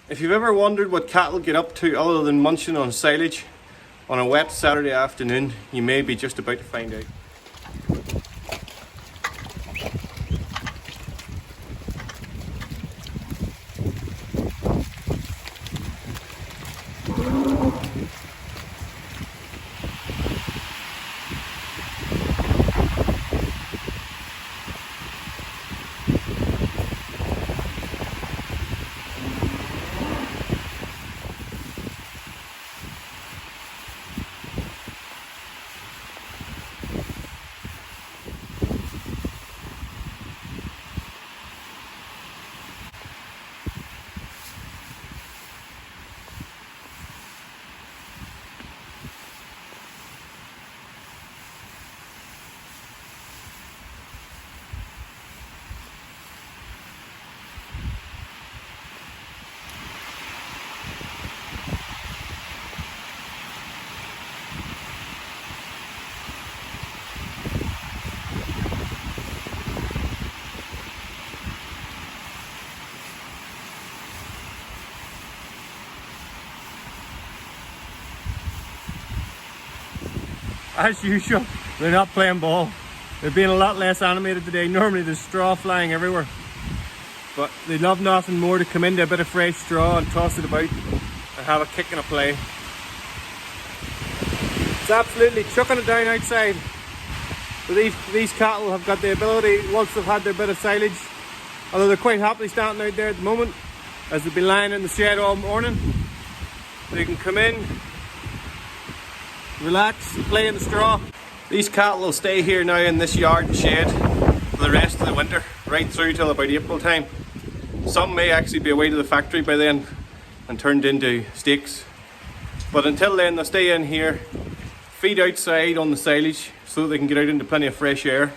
If you've ever wondered what cattle get up to other than munching on silage on a wet Saturday afternoon, you may be just about to find out. As usual, they're not playing ball. They're being a lot less animated today. Normally there's straw flying everywhere. But they love nothing more to come into a bit of fresh straw and toss it about and have a kick and a play. It's absolutely chucking it down outside. But these cattle have got the ability, once they've had their bit of silage, although they're quite happily standing out there at the moment, as they've been lying in the shed all morning, they can come in, relax, play in the straw. These cattle will stay here now in this yard and shed for the rest of the winter, right through till about April time. Some may actually be away to the factory by then and turned into steaks. But until then, they'll stay in here, feed outside on the silage so that they can get out into plenty of fresh air,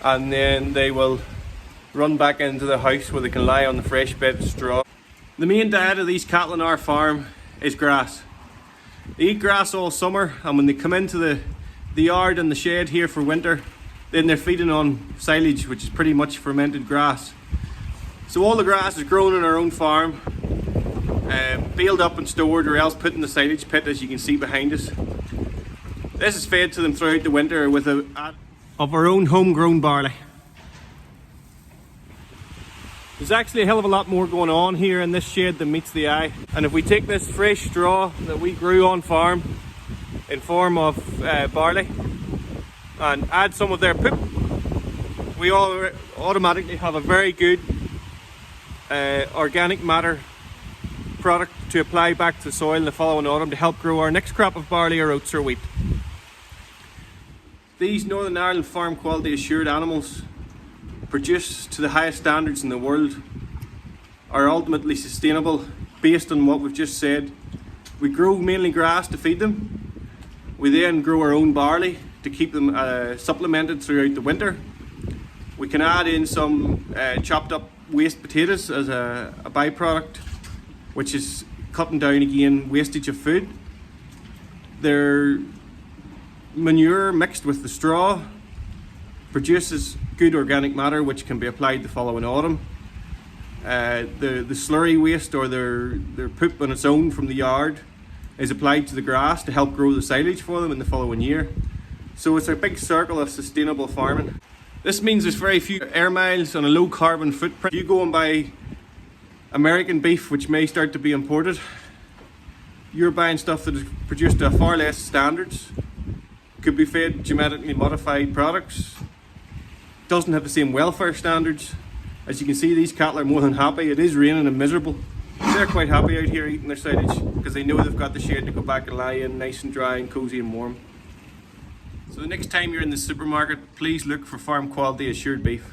and then they will run back into the house where they can lie on the fresh bed of straw. The main diet of these cattle on our farm is grass. They eat grass all summer, and when they come into the yard and the shed here for winter, then they're feeding on silage, which is pretty much fermented grass. So all the grass is grown on our own farm, baled up and stored, or else put in the silage pit, as you can see behind us. This is fed to them throughout the winter with of our own homegrown barley. There's actually a hell of a lot more going on here in this shed than meets the eye. And if we take this fresh straw that we grew on farm in form of barley and add some of their poop, we all automatically have a very good organic matter product to apply back to the soil the following autumn to help grow our next crop of barley or oats or wheat. These Northern Ireland farm quality assured animals, produced to the highest standards in the world, are ultimately sustainable based on what we've just said. We grow mainly grass to feed them. We then grow our own barley to keep them supplemented throughout the winter. We can add in some chopped up waste potatoes as a byproduct, which is cutting down again wastage of food. Their manure mixed with the straw produces good organic matter which can be applied the following autumn. The slurry waste, or their poop on its own from the yard, is applied to the grass to help grow the silage for them in the following year. So it's a big circle of sustainable farming. This means there's very few air miles and a low carbon footprint. You go and buy American beef, which may start to be imported, you're buying stuff that is produced to far less standards, could be fed genetically modified products, doesn't have the same welfare standards. As you can see, these cattle are more than happy. It is raining and miserable. They're quite happy out here eating their silage because they know they've got the shed to go back and lie in, nice and dry and cozy and warm. So the next time you're in the supermarket, please look for farm quality assured beef.